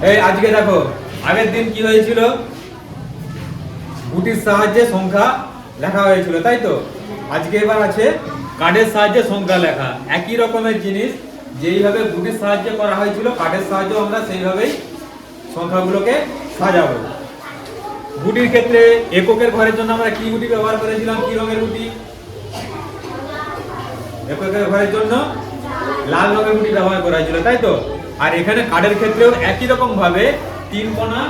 এই আজকে দেখো, আগের দিন কি হয়েছিল, গুটির সাহায্যে সংখ্যা লেখা হয়েছিল, তাই তো। আজকে এবার আছে কার্ডের সাহায্যে সংখ্যা লেখা। একই রকমের জিনিস, যেইভাবে গুটির সাহায্যে করা হয়েছিল, কার্ডের সাহায্যে আমরা সেইভাবেই সংখ্যাগুলোকে সাজাবো। গুটির ক্ষেত্রে এককের ঘরের জন্য আমরা কি গুটি ব্যবহার করেছিলাম, কি রঙের গুটি? এককের ঘরের জন্য লাল রঙের গুটি ব্যবহার করা হয়েছিল, তাই তো। আর এখানে কার্ডের ক্ষেত্রেও একই রকম ভাবে তিন কোণা,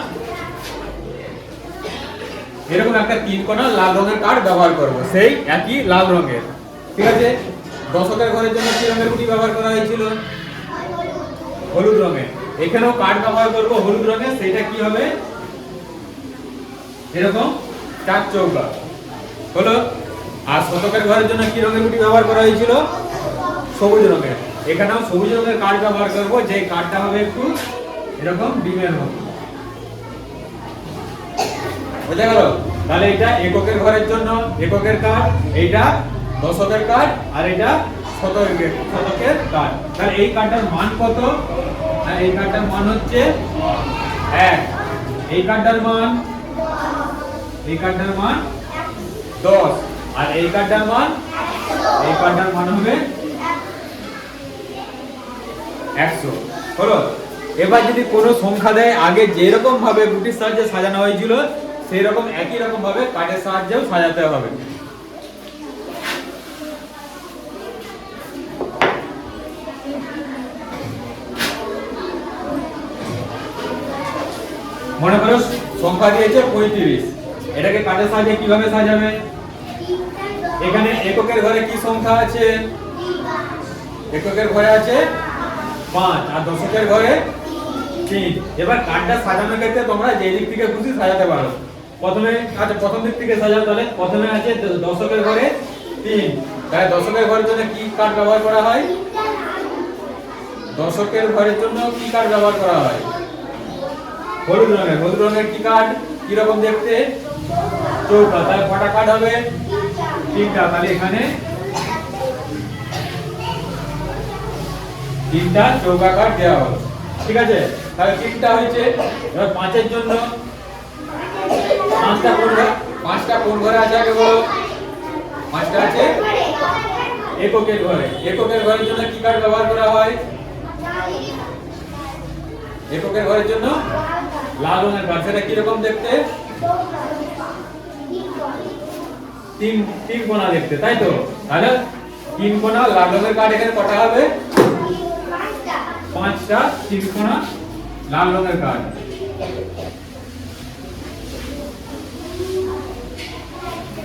এরকম একটা তিন কোণা লাল রঙের কার্ড ব্যবহার করব, সেই একই লাল রঙের। ঠিক আছে। দশকের ঘরের জন্য কি রঙের গুটি ব্যবহার করা হয়েছিল? হলুদ রঙের। এখানেও কার্ড ব্যবহার করব হলুদ রঙের, সেইটা কি হবে? এরকম চার চৌকা হলো। আর শতকের ঘরের জন্য কি রঙের গুটি ব্যবহার করা হয়েছিল? সবুজ রঙের। এখানেও সবুজ রঙের কার্ড ব্যবহার করব, যে কার্ডটা হবে একটু এরকম ডিমের মতো। বুঝা গেল? তাহলে এটা এককের ঘরের জন্য এককের কার্ড, এইটা দশকের কার্ড, আর এটা শতকের কার্ড। তাহলে এই কার্ডটার মান কত? এই কার্ডটার মান হচ্ছে 1। এই কার্ডটার মান 10। আর এই কার্ডটার মান হবে 100। হলো। এবার যদি কোনো সংখ্যা দেয়, আগে যেরকম ভাবে গুটির সাহায্যে সাজানো হয়েছিল, সেই রকম একই রকম ভাবে কার্ডের সাহায্যেও সাজাতে হবে। মনে করো সংখ্যা দিয়েছে 35, এটাকে কার্ডের সাহায্যে কিভাবে সাজাবে? এখানে এককের ঘরে কি সংখ্যা আছে? এককের ঘরে আছে 5, আর দশকের ঘরে 3। এবার কার্ডটা সাজানোর ক্ষেত্রে তোমরা যে দিক থেকে খুশি সাজাতে পারো। প্রথম দিক থেকে সাজাও। তাহলে প্রথমে আছে দশকের ঘরে 3। তাহলে দশকের ঘরের জন্য কি কার্ড ব্যবহার করা হয়? দশকের ঘরের জন্য কি কার্ড ব্যবহার করা হয়? হলুদ রঙের। হলুদ রঙের কি কার্ড? কি রকম দেখতে? চৌকা। তাহলে কটা কার্ড হবে? 3টা। তাহলে এখানে 3টা চৌকা কার্ড দেওয়া হলো। ঠিক আছে। তাহলে 3টা হয়েছে। এবার 5-এর জন্য 5টা কোন ঘরে আছে আগে বলো? 5টা আছে এককের ঘরে। এককের ঘরের জন্য কি কার্ড ব্যবহার করা হয়? এককের ঘরের জন্য লাল রঙের কার্ড। সেটা কি রকম দেখতে? তিন কোণা দেখতে, তাই তো। তাহলে 3 কোণা লাল রঙের কার্ড এখানে কটা হবে? 5টা 3 কোণা লাল রঙের কার্ড।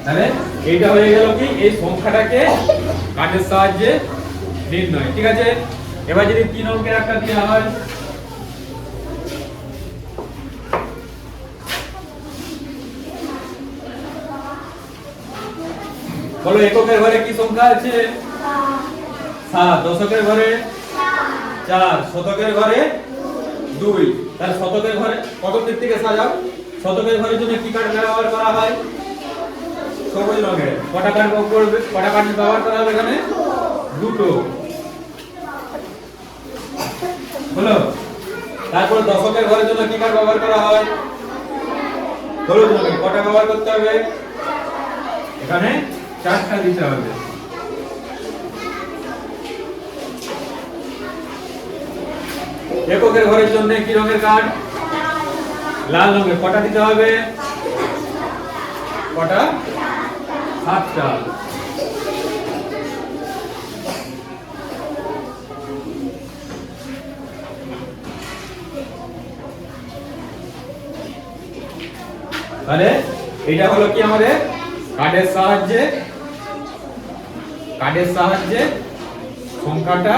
তাহলে এইটা হয়ে গেল কি, এই সংখ্যাটাকে কার্ডের সাহায্যে নির্ণয়। ঠিক আছে। এবার যদি 3 অঙ্কের একটা দেওয়া হয়, বলো এককের ঘরে কি সংখ্যা আছে? 7। দশকের ঘরে 4। শতকের ঘরে 2। তাহলে শতকের ঘরে কত দিক থেকে সাজাও? শতকের ঘরের জন্য কি কার্ড ব্যবহার করা হয়? সবুজ রঙের। কটা কার্ড ব্যবহার করা হবে এখানে? 2টো। হলো। তারপর দশকের ঘরের জন্য কি কার্ড ব্যবহার করা হয়? হলুদ রঙের। কটা ব্যবহার করতে হবে? এখানে 4টা দিতে হবে। এককের ঘরের জন্য কি রঙের কার্ড? লাল রঙের। কটা দিতে হবে? কটা? 7টা। তাহলে এটা হলো কি আমাদের কার্ডের সাহায্যে সংখ্যাটা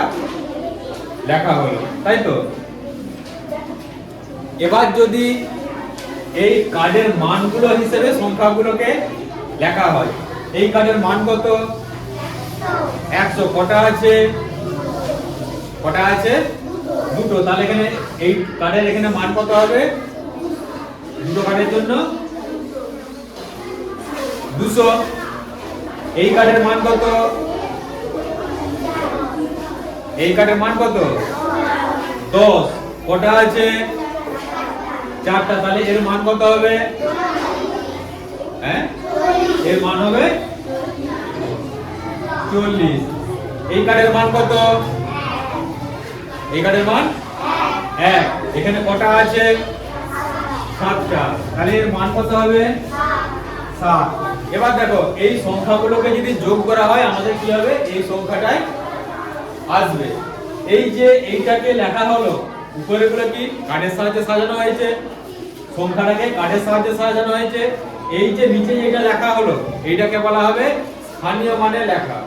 লেখা হলো, তাই তো। এবার যদি এই কার্ডের মানগুলো হিসেবে সংখ্যাগুলোকে লেখা হয়, এই কার্ডের মান কত? 100। কটা আছে? 2টো। তাহলে এখানে এই কার্ডের এখানে মান কত হবে? 2টো কার্ডের জন্য 200। এই কার্ডের মান কত? এই কার্ডের মান কত? 10। কটা আছে? 4টা, তাহলে এর মান কত হবে? হ্যাঁ, এর মান হবে 40। এই কার্ডের মান কত? এই কার্ডের মান 1। এখানে কটা আছে? 7টা, তাহলে এর মান কত হবে? 7। এবার দেখো এই সংখ্যাগুলোকে যদি যোগ করা হয় আমাদের কি হবে? এই সংখ্যাটাই আসবে। এই যে এইটাকে লেখা হলো, উপরেগুলো কি কার্ডের সাহায্যে সাজানো হয়েছে, সংখ্যাটাকে কার্ডের সাহায্যে সাজানো হয়েছে। এই যে নিচে যেটা লেখা হলো এইটাকে বলা হবে স্থানীয় মানে লেখা।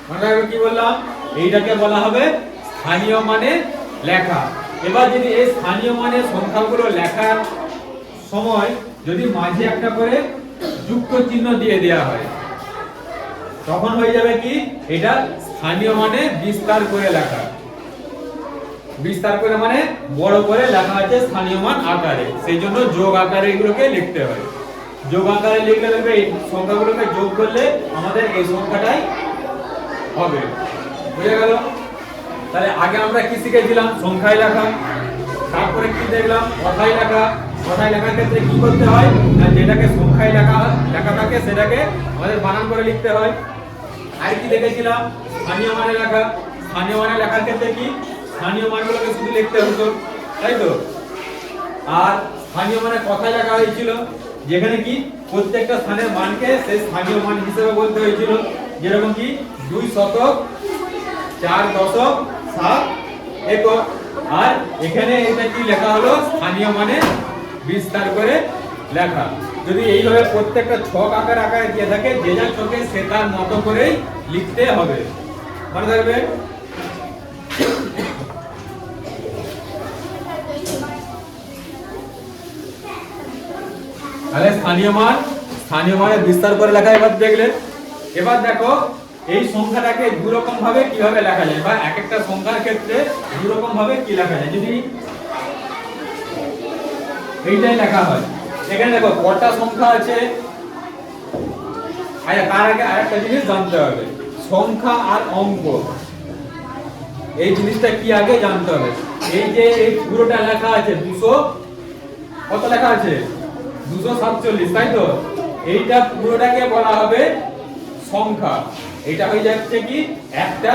মনে রাখবে কি বললাম? এইটাকে বলা হবে স্থানীয় মানে লেখা। এবার যদি এই স্থানীয় মানে সংখ্যাগুলো লেখার সময় যদি মাঝে একটা করে যুক্ত চিহ্ন দিয়ে দেওয়া হয়, তখন হয়ে যাবে কি এটা স্থানীয় মানে বিস্তার করে লেখা। বিস্তার করে মানে বড় করে লেখা আছে স্থানীয় মান আকারে, সেই জন্য যোগ আকারে এগুলোকে লিখতে হয়। যোগ আকারে লিখলে দেখবে এই সংখ্যাগুলোকে যোগ করলে আমাদের এই সংখ্যাটাই হবে। বুঝে গেল? তাহলে আগে আমরা কি শিখেছিলাম? সংখ্যায় লেখা। তারপরে কি দেখলাম? কথায় লেখা। কথায় লেখার ক্ষেত্রে কি করতে হয় না, যেটাকে সংখ্যায় লেখা থাকে সেটাকে আমাদের বানান করে লিখতে হয়। আর কি দেখেছিলাম? স্থানীয় মানে লেখা। স্থানীয় মানে লেখার ক্ষেত্রে কি স্থানীয় মানগুলোকে শুধু লিখতে হতো, তাই তো? আর স্থানীয় মানে কথায় লেখা হয়েছিল, যেখানে কি প্রত্যেকটা স্থানের মানকে সেই স্থানীয় মান হিসেবে বলতে হয়েছিল। যেরকম কি 2 শতক, 4 দশক, 7 একক। আর এখানে এটা কি লেখা হলো? স্থানীয় মানে বিস্তার করে লেখা। যদি এইভাবে প্রত্যেকটা ছক আকারে দিয়ে থাকে, যে যার ছকে সে তার মতো করেই লিখতে হবে। মনে থাকবে? তাহলে স্থানীয় মানে বিস্তার করে লেখা এবার দেখলে। এবার দেখো এই সংখ্যাটাকে দু রকম ভাবে কিভাবে লেখা যায়, বা এক একটা সংখ্যার ক্ষেত্রে দু রকম ভাবে কি লেখা যায়। যদি এইটাই লেখা হয়, এখানে দেখো কটা সংখ্যা আছে। আচ্ছা, তার আগে আরেকটা জিনিস জানতে হবে, সংখ্যা আর অঙ্ক এই জিনিসটা কি আগে জানতে হবে। এই যে এই পুরোটা লেখা আছে 200, কত লেখা আছে? 247, তাই তো? এইটা পুরোটাকে বলা হবে সংখ্যা। এটা হয়ে যাচ্ছে কি একটা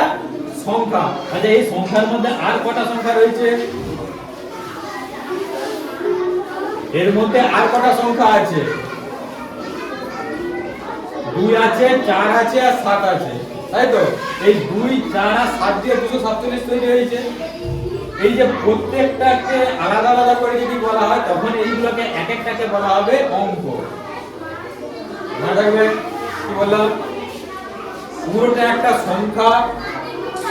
সংখ্যা। আচ্ছা, এই সংখ্যার মধ্যে আর কটা সংখ্যা রয়েছে? এর মধ্যে আর কটা সংখ্যা আছে? 2 আছে, 4 আছে আর 7 আছে, তাই তো? এই 2, 4 আর 7 দিয়ে 247 তৈরি হয়েছে। এই যে প্রত্যেকটাকে আলাদা আলাদা করে যদি বলা হয়, তখন এইগুলোকে এক একটাকে বলা হবে অঙ্ক। মনে রাখবে কি বললাম? পুরোটা একটা সংখ্যা,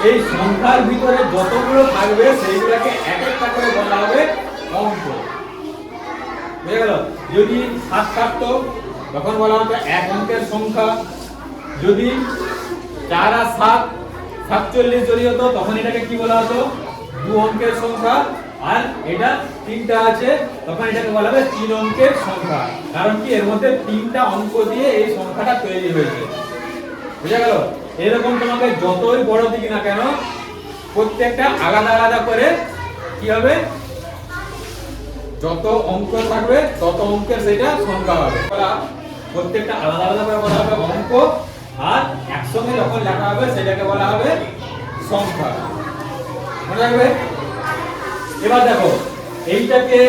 এই সংখ্যার ভিতরে যতগুলো থাকবে সেইগুলোকে এক একটা করে বলা হবে অঙ্ক। বুঝে গেল? যদি 7 থাকতো তখন বলা হতো এক অঙ্কের সংখ্যা। যদি 4 আর 7 47 যদি হতো তখন এটাকে কি বলা হতো? 2 অঙ্কের সংখ্যা। আর এটা 3টা আছে, তখন এটাকে বলা হবে 3 অঙ্কের সংখ্যা। কারণ কি এর মধ্যে 3টা অঙ্ক দিয়ে এই সংখ্যাটা তৈরি হয়েছে। বুঝে গেল? এরকম তোমাকে যতই বড় দিক না কেন, প্রত্যেকটা আলাদা আলাদা করে কি হবে? যত অঙ্ক থাকবে তত অঙ্কের সেটা সংখ্যা হবে। প্রত্যেকটা আলাদা আলাদা করে বলা হবে অঙ্ক, আর একসঙ্গে যখন লেখা হবে সেটাকে বলা হবে সংখ্যা। মনে রাখবে? এবার দেখো এইটাকে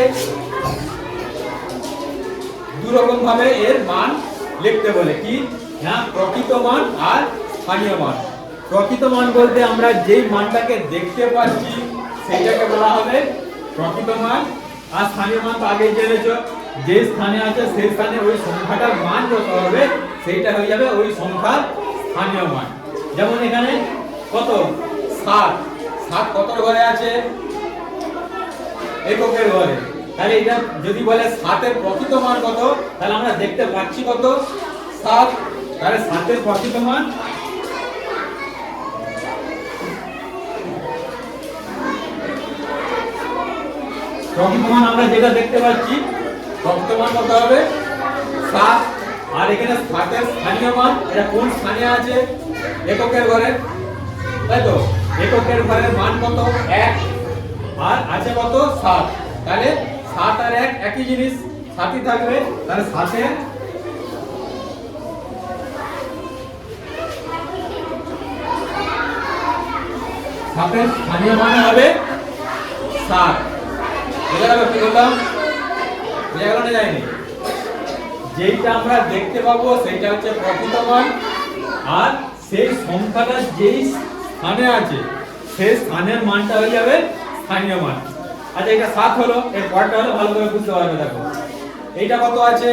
দু রকম ভাবে এর মান লিখতে বলে। কি না, প্রকৃত মান আর স্থানীয় মান। প্রকৃত মান বলতে আমরা যেই মানটাকে দেখতে পাচ্ছি সেইটাকে বলা হবে প্রকৃত মান। আর স্থানীয় মান তো আগেই জেনেছো, যে স্থানে আছে সেই স্থানে ওই সংখ্যাটার মান যত হবে সেইটা হয়ে যাবে ওই সংখ্যার স্থানীয় মান। যেমন এখানে কত? 7 কত ঘরে আছে? এককের ঘরে। তাহলে এটা যদি বলে 7 এর প্রকৃত মান কত, তাহলে আমরা দেখতে পাচ্ছি কত? 7। তাহলে 7 এর প্রকৃত মান আমরা যেটা দেখতে পাচ্ছি প্রকৃত মান কত হবে? 7। আর এখানে 7 এর স্থানীয় মান, এটা কোন স্থানে আছে? এককের ঘরে, তাই তো? এককের ঘরের মান কত? 1। আর আছে কত? 7। তাহলে 7 আর 1 একই জিনিস, 7ই থাকবে। তাহলে 7 এর স্থানীয় মান হবে 7। বুঝা গেল কি বললাম? বুঝা গেল না যায়নি? যেইটা আমরা দেখতে পাবো সেটা হচ্ছে প্রকৃত মান, আর সেই সংখ্যাটা যেই স্থানে আছে সেই স্থানের মানটা হয়ে যাবে স্থানীয় মান। আচ্ছা এটা 7 হলো, এর পরেরটা হলো ভালো করে বুঝতে পারবে। দেখো এইটা কত আছে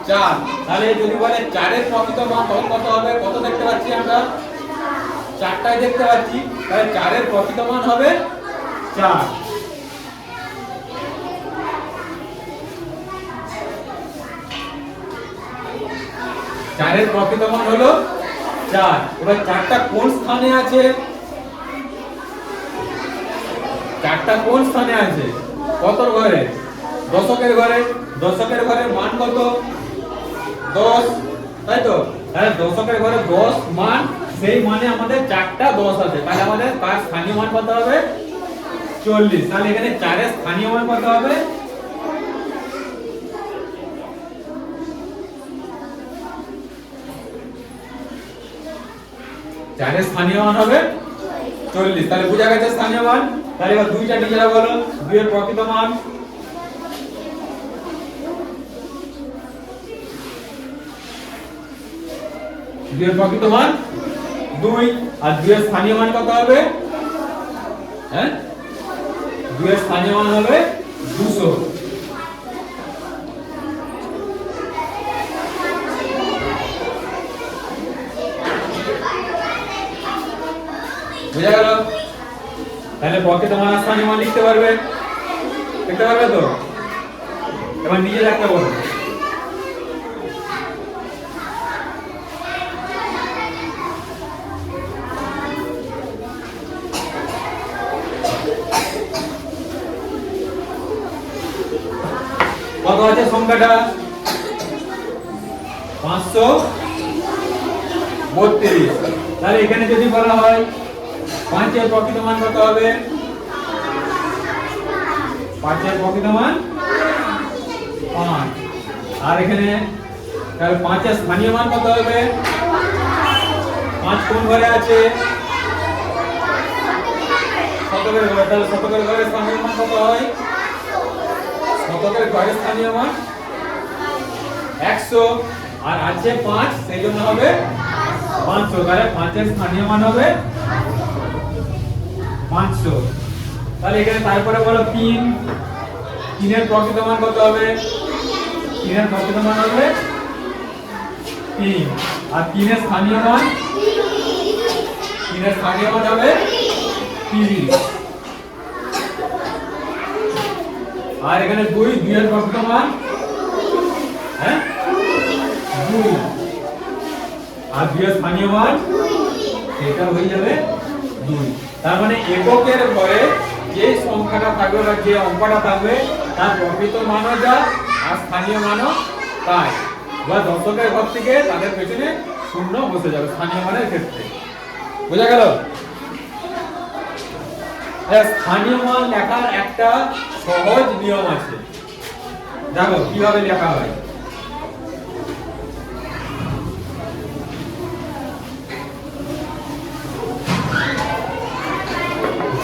4, তাহলে যদি বলে 4 এর প্রকৃত মান তখন কত হবে? কত দেখতে পাচ্ছি আমরা? 4টাই দেখতে পাচ্ছি, তাহলে 4 এর প্রকৃত মান হবে 4। 4 এর প্রকৃত মান হলো 4। এবার 4টা কোন স্থানে আছে? 4টা কোন স্থানে আছে? কত ঘরে? দশকের ঘরে। দশকের ঘরে মান কত? 10, তাই তো? তাহলে দশকের ঘরে 10 মান, সেই মানে আমাদের 4টা 10 আছে, তাহলে আমাদের তার স্থানীয় মান কত হবে? 40। তাহলে এখানে 4 এর স্থানীয় মান কত হবে? 4 এর স্থানীয় মান হবে 40। তাহলে বোঝা গেছে স্থানীয় মান। তাহলে এবার দুইটা নিজেরা বলো 2 এর প্রকৃত মান। 2 এর প্রকৃত মান 2, আর 2 এর স্থানীয় মান কত হবে? হ্যাঁ 2 এর স্থানীয় মান হবে 200। বুঝা গেল? তাহলে প্রকৃত মান আর স্থানীয় মান লিখতে পারবে, লিখতে পারবে তো? এবার নিজে রাখতে বলো। কত আছে সংখ্যাটা? 532। তাহলে এখানে যদি বলা হয় 5 এর প্রকৃত মান কত হবে? 5 এর প্রকৃত মান 5। আর এখানে তাহলে 5 এর স্থানীয় মান কত হবে? 5 কোন ঘরে আছে? শতকের ঘরে। তাহলে শতকের ঘরে স্থানীয় মান কত হয়? শতকের ঘরে স্থানীয় মান 100, আর আছে 5, সেই জন্য হবে 500। তাহলে 5 এর স্থানীয় মান হবে 500। তাহলে এখানে তারপরে বলো 3। 3 এর প্রকৃত মান কত হবে? 3 এর প্রকৃত মান হবে 3, আর 3 এর স্থানীয় মান 3 এর স্থানীয় মান হবে 30। আর এখানে 2 এর প্রকৃত মান, হ্যাঁ 2, আর 2 এর স্থানীয় মান এটা হয়ে যাবে 2। তার মানে এককের ঘরে যে সংখ্যাটা থাকবে বা যে অঙ্কটা থাকবে তার প্রকৃত মানও যা আর স্থানীয় মানও তাই। বা দশকের ঘর থেকে তাদের পেছনে শূন্য বসে যাবে স্থানীয় মানের ক্ষেত্রে। বোঝা গেল? স্থানীয় মান লেখার একটা সহজ নিয়ম আছে, দেখো কিভাবে লেখা হয়।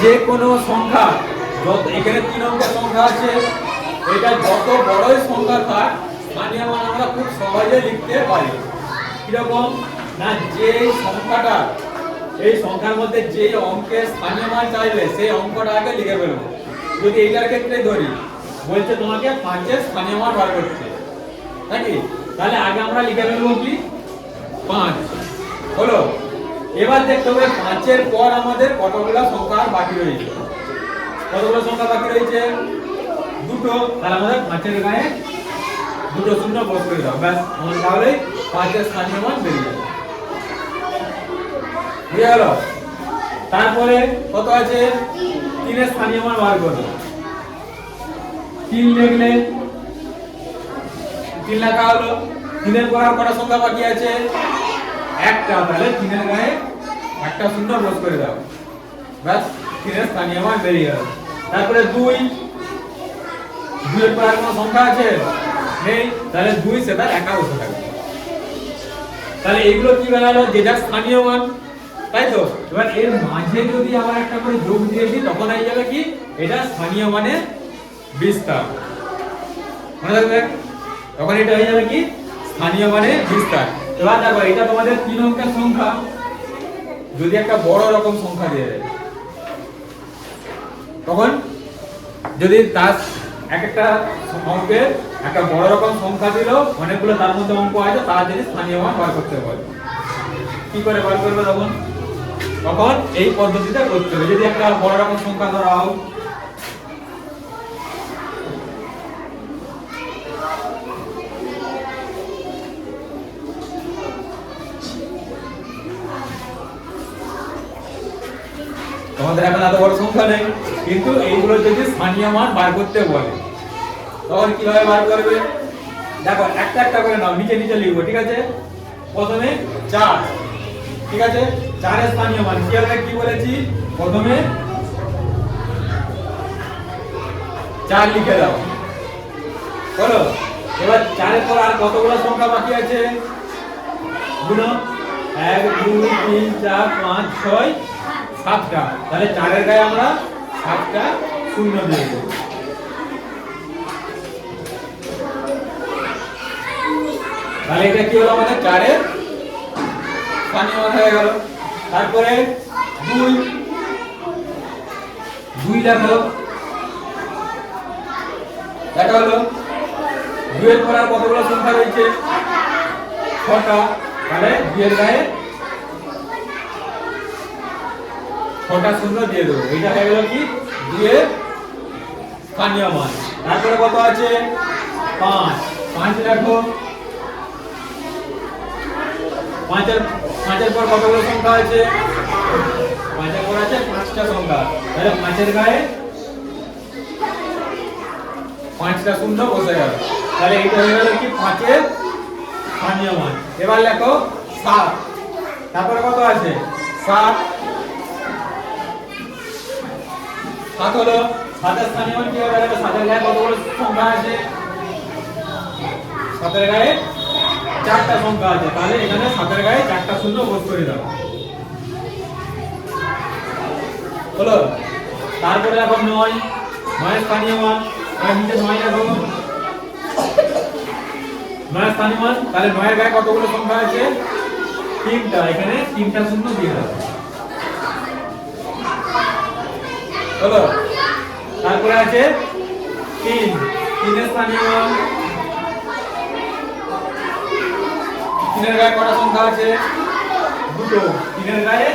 যে কোনো সংখ্যা, যত এখানে 3 অঙ্কের সংখ্যা আছে, এটা যত বড়ই সংখ্যা থাক স্থানীয় মান আমরা খুব সহজে লিখতে পারি। কিরকম না, যে সংখ্যাটা এই সংখ্যার মধ্যে যে অঙ্কের স্থানীয় মান চাইবে সেই অঙ্কটা আগে লিখে ফেলবো। যদি এইটার ক্ষেত্রে ধরি, বলছে তোমাকে 5 এর স্থানীয় মান বার করতে, নাকি? তাহলে আগে আমরা লিখে ফেলবো কি 5 হলো। এবার দেখতে হবে 5 এর পর আমাদের কতগুলো সংখ্যা বাকি রয়েছে। কতগুলো সংখ্যা বাকি রয়েছে? দুটো। তাহলে আমাদের 5 এর গায়ে দুটো শূন্য বস করে দাও, ব্যাস আমাদের তাহলে 5 এর স্থানীয় মান বেরিয়ে যাবে। বুঝে গেল? তারপরে কত আছে? 3 এর স্থানীয় মান বার করো। 3 লিখলে 3 লেখা হলো। 3 এর পর আর কটা সংখ্যা বাকি আছে? একটা। তাহলে 3 এর গায়ে একটা শূন্য বস করে দাও, ব্যাস 3 এর স্থানীয় মান বেরিয়ে গেল। তারপরে 2 2 এর পর আর কোনো সংখ্যা আছে নেই, তাহলে 2 সেটা একা বসে থাকবে। তাহলে এগুলো কি বেরালো, যেটা স্থানীয় মান, তাই তো। এবার এর মাঝে যদি আবার একটা করে যোগ দিয়ে দিই তখন হয়ে যাবে কি, এটা স্থানীয় মানের বিস্তার। মনে রাখবে, তখন এটা হয়ে যাবে কি স্থানীয় মানের বিস্তার। এবার দেখো এটা তোমাদের 3 অঙ্কের সংখ্যা, যদি একটা বড় রকম সংখ্যা দিয়ে দেয় তখন যদি তার একটা অঙ্কে একটা বড় রকম সংখ্যা দিল, অনেকগুলো তার মধ্যে অঙ্ক আছে, তার যদি স্থানীয় মান বার করতে বলে, কি করে বার করবে তখন? তখন এই পদ্ধতিটা করতে হবে। যদি একটা বড় রকম সংখ্যা ধরা হোক, তোমাদের এখন এত বড় সংখ্যা নেই, কিন্তু এইগুলো যদি স্থানীয় মান বার করতে বলে তখন কিভাবে বার করবে? দেখো একটা একটা করে নাও, নিচে নিচে লিখবো, ঠিক আছে? প্রথমে 4, ঠিক আছে? 4 এর স্থানীয় মান কি হবে, কি বলেছি? প্রথমে 4 লিখে দাও, বলো। এবার 4 এর পর আর কতগুলো সংখ্যা বাকি আছে? গুনো, 1 2 3 4 5 6 7টা। তাহলে 4 এর গায়ে আমরা 7টা শূন্য দিয়ে দেব। তাহলে এটা কি হলো, আমাদের 4 এর স্থানীয় মান হয়ে গেল। তারপরে 2 দেখো, দেখা হলো। 2 এর পর আর কতগুলো সংখ্যা রয়েছে? 6টা। তাহলে 2 এর গায়ে 6টা শূন্য দিয়ে দেবো। এটা হয়ে গেল কি 2 এর স্থানীয় মান। তারপরে কত আছে? 5 দেখো, 5 এর পর কতগুলো সংখ্যা আছে? 5 এর পর আছে 5টা সংখ্যা। তাহলে 5 এর গায়ে 5টা শূন্য বসে গেল। তাহলে এটা হয়ে গেল কি 5 এর স্থানীয় মান। এবার লেখো 7। তারপরে কত আছে? 7 হলো। 7 এর স্থানীয় মান কি হবে? 7 এর গায়ে কতগুলো সংখ্যা আছে? 7 এর গায়ে 4টা সংখ্যা আছে। তাহলে এখানে 7 এর গায়ে 4টা শূন্য বস করে দাও, হলো। তারপরে এখন 9 এর স্থানীয় মান, আর নিচে 9 লেখো। 9 এর স্থানীয় মান, তাহলে 9 এর গায়ে কতগুলো সংখ্যা আছে? 3টা। এখানে 3টা শূন্য দিয়ে দাও, হলো। তারপরে আছে 3 এর স্থানীয় মান, 3 এর গায়ে কটা সংখ্যা আছে? 2টো। 3 এর গায়ে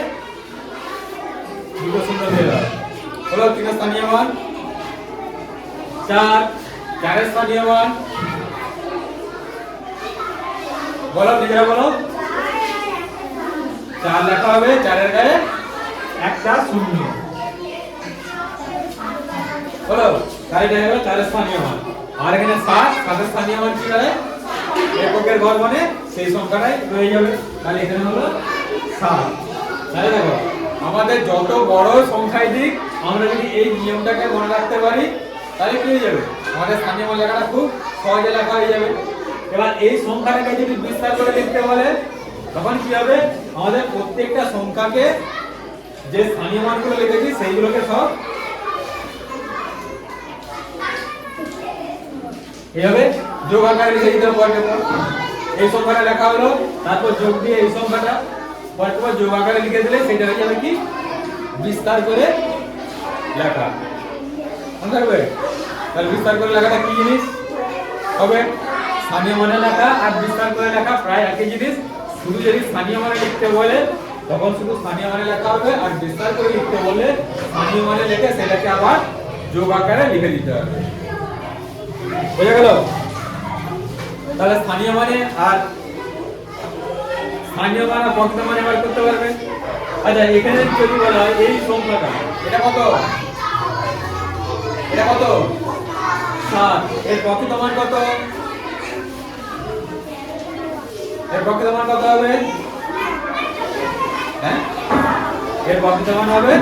2টো শূন্য দিয়ে দাও, হলো 3 এর স্থানীয় মান। 4 এর স্থানীয় মান বলো, নিজেরা বলো। 4 লেখা হবে, 4 এর গায়ে একটা শূন্য, হলো। তাই এটা হলো 4 এর স্থানীয় মান। আর এখানে 7 এর স্থানীয় মান কি হয়? এককের ঘর মানে সেই সংখ্যাটাই রয়ে যাবে। তাহলে এখানে হলো 7। তাহলে দেখো আমাদের যত বড় সংখ্যাই দিক, আমরা যদি এই নিয়মটাকে মনে রাখতে পারি তাহলে কি হয়ে যাবে, আমাদের স্থানীয় মান লেখাটা খুব সহজে লেখা হয়ে যাবে। এবার এই সংখ্যাটাকে যদি বিস্তার করে লিখতে বলে তখন কি হবে, আমাদের প্রত্যেকটা সংখ্যাকে যে স্থানীয় মানগুলো লিখেছি সেইগুলোকে সব এইভাবে যোগ আকারে লিখে দিতে হবে। এই সংখ্যাটা লেখা হলো, তারপর যোগ দিয়ে এই সংখ্যাটা পরপর যোগ আকারে লিখে দিলে সেটা হয়ে যাবে কি বিস্তার করে লেখা। মনে থাকবে? তাহলে বিস্তার করে লেখাটা কি জিনিস হবে? স্থানীয় মানে লেখা আর বিস্তার করে লেখা প্রায় একই জিনিস। শুধু যদি স্থানীয় মানে লিখতে বলে তখন শুধু স্থানীয় মানে লেখা হবে, আর বিস্তার করে লিখতে বলে স্থানীয় মানে লিখে সেটাকে আবার যোগ আকারে লিখে দিতে হবে। বুঝা গেল? তাহলে স্থানীয় মানে আর প্রকৃত মানে বার করতে পারবে। আচ্ছা, এখানে যদি বলা হয় এই সংখ্যাটা, এটা কত? এটা কত? 7। এর প্রকৃত মান কত? এর প্রকৃত মান কত হবে? হ্যাঁ, এর প্রকৃত মান হবে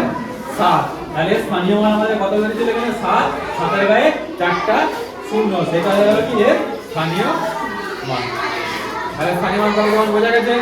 7। তাহলে স্থানীয় মান আমাদের কত বেরিয়েছিল? এখানে 7। 7 এর গায়ে 4টা শূন্য, সেটা হলো কি এর স্থানীয় মান। তাহলে স্থানীয় মান কত বোঝা গেছে?